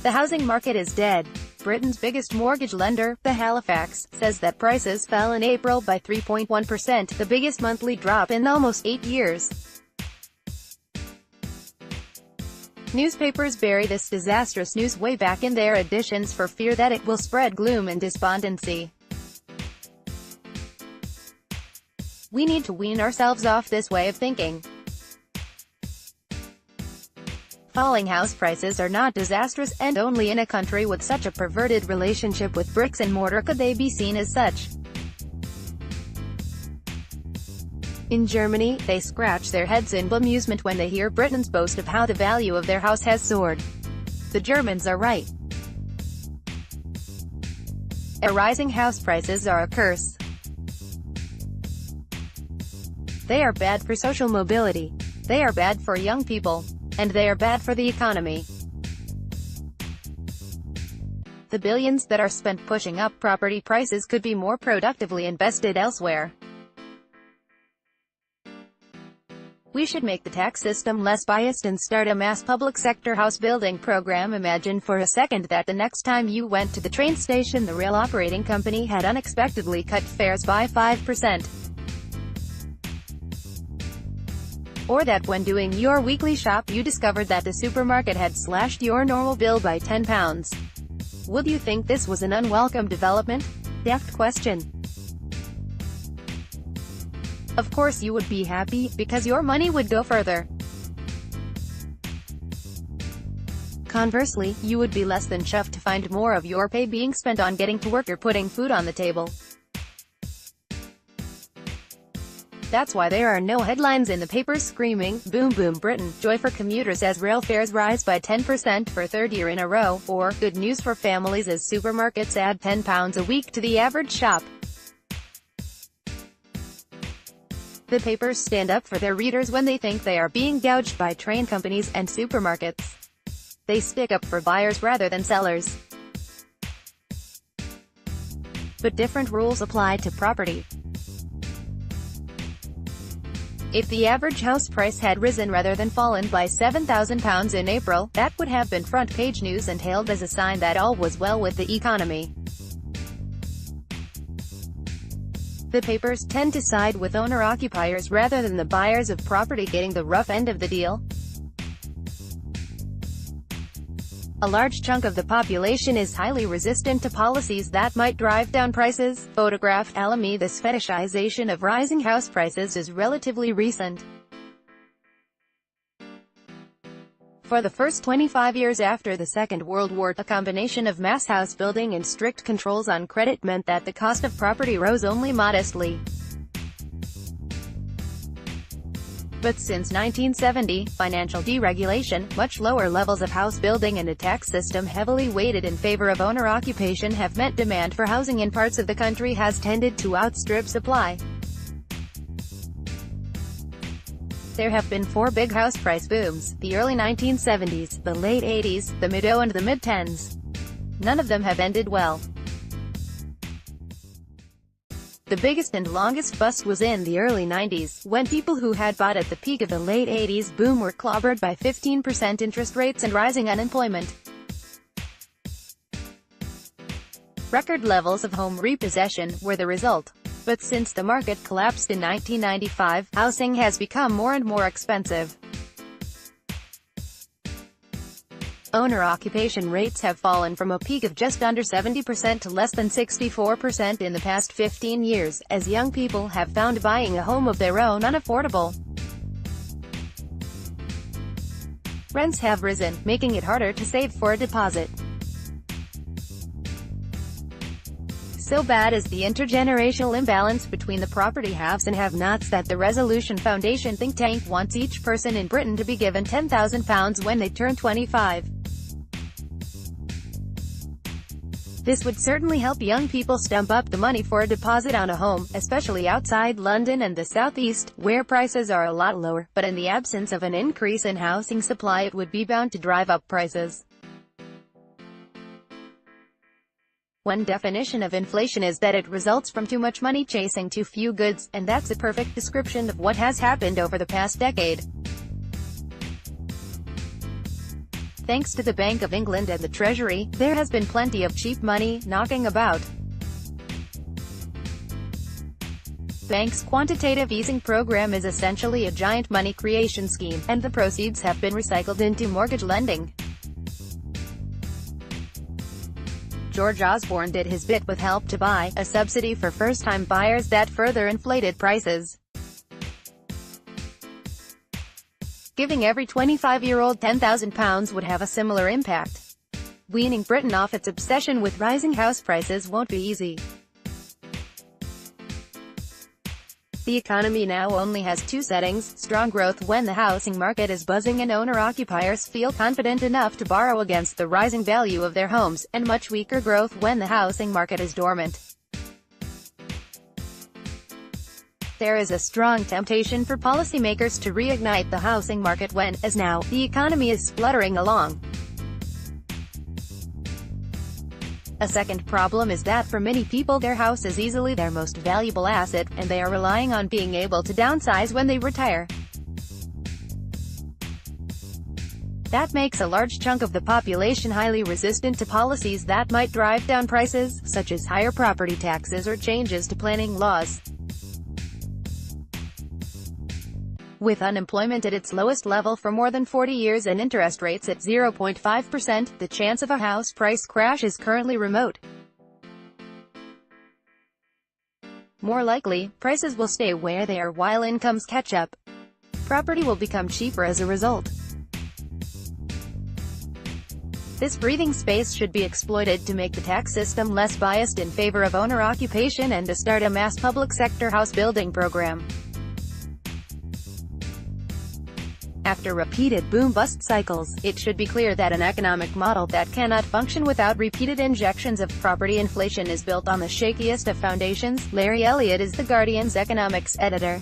The housing market is dead. Britain's biggest mortgage lender, the Halifax, says that prices fell in April by 3.1%, the biggest monthly drop in almost 8 years. Newspapers bury this disastrous news way back in their editions for fear that it will spread gloom and despondency. We need to wean ourselves off this way of thinking. Falling house prices are not disastrous, and only in a country with such a perverted relationship with bricks and mortar could they be seen as such. In Germany, they scratch their heads in bemusement when they hear Britons boast of how the value of their house has soared. The Germans are right. Rising house prices are a curse. They are bad for social mobility. They are bad for young people. And they are bad for the economy. The billions that are spent pushing up property prices could be more productively invested elsewhere. We should make the tax system less biased and start a mass public sector house building program. Imagine for a second that the next time you went to the train station, the rail operating company had unexpectedly cut fares by 5%. Or that when doing your weekly shop you discovered that the supermarket had slashed your normal bill by £10. Would you think this was an unwelcome development? Daft question. Of course you would be happy, because your money would go further. Conversely, you would be less than chuffed to find more of your pay being spent on getting to work or putting food on the table. That's why there are no headlines in the papers screaming, "Boom boom Britain, joy for commuters as rail fares rise by 10% for third year in a row," or "Good news for families as supermarkets add £10 a week to the average shop." The papers stand up for their readers when they think they are being gouged by train companies and supermarkets. They stick up for buyers rather than sellers. But different rules apply to property. If the average house price had risen rather than fallen by £7,000 in April, that would have been front-page news and hailed as a sign that all was well with the economy. The papers tend to side with owner-occupiers rather than the buyers of property getting the rough end of the deal. A large chunk of the population is highly resistant to policies that might drive down prices. Photographed Alamy. This fetishization of rising house prices is relatively recent. For the first 25 years after the Second World War, a combination of mass house building and strict controls on credit meant that the cost of property rose only modestly. But since 1970, financial deregulation, much lower levels of house building and a tax system heavily weighted in favor of owner-occupation have meant demand for housing in parts of the country has tended to outstrip supply. There have been 4 big house price booms: the early 1970s, the late 80s, the mid-0 and the mid-10s. None of them have ended well. The biggest and longest bust was in the early 90s, when people who had bought at the peak of the late 80s boom were clobbered by 15% interest rates and rising unemployment. Record levels of home repossession were the result. But since the market collapsed in 1995, housing has become more and more expensive. Owner-occupation rates have fallen from a peak of just under 70% to less than 64% in the past 15 years, as young people have found buying a home of their own unaffordable. Rents have risen, making it harder to save for a deposit. So bad is the intergenerational imbalance between the property haves and have-nots that the Resolution Foundation think tank wants each person in Britain to be given £10,000 when they turn 25. This would certainly help young people stump up the money for a deposit on a home, especially outside London and the southeast, where prices are a lot lower, but in the absence of an increase in housing supply it would be bound to drive up prices. One definition of inflation is that it results from too much money chasing too few goods, and that's a perfect description of what has happened over the past decade. thanks to the Bank of England and the Treasury, there has been plenty of cheap money knocking about. Bank's quantitative easing program is essentially a giant money creation scheme, and the proceeds have been recycled into mortgage lending. George Osborne did his bit with Help to Buy, a subsidy for first-time buyers that further inflated prices. Giving every 25-year-old £10,000 would have a similar impact. Weaning Britain off its obsession with rising house prices won't be easy. The economy now only has two settings: strong growth when the housing market is buzzing and owner-occupiers feel confident enough to borrow against the rising value of their homes, and much weaker growth when the housing market is dormant. There is a strong temptation for policymakers to reignite the housing market when, as now, the economy is spluttering along. A second problem is that for many people their house is easily their most valuable asset, and they are relying on being able to downsize when they retire. That makes a large chunk of the population highly resistant to policies that might drive down prices, such as higher property taxes or changes to planning laws. With unemployment at its lowest level for more than 40 years and interest rates at 0.5%, the chance of a house price crash is currently remote. More likely, prices will stay where they are while incomes catch up. Property will become cheaper as a result. This breathing space should be exploited to make the tax system less biased in favor of owner-occupation and to start a mass public sector house building program. After repeated boom-bust cycles, it should be clear that an economic model that cannot function without repeated injections of property inflation is built on the shakiest of foundations. Larry Elliott is The Guardian's economics editor.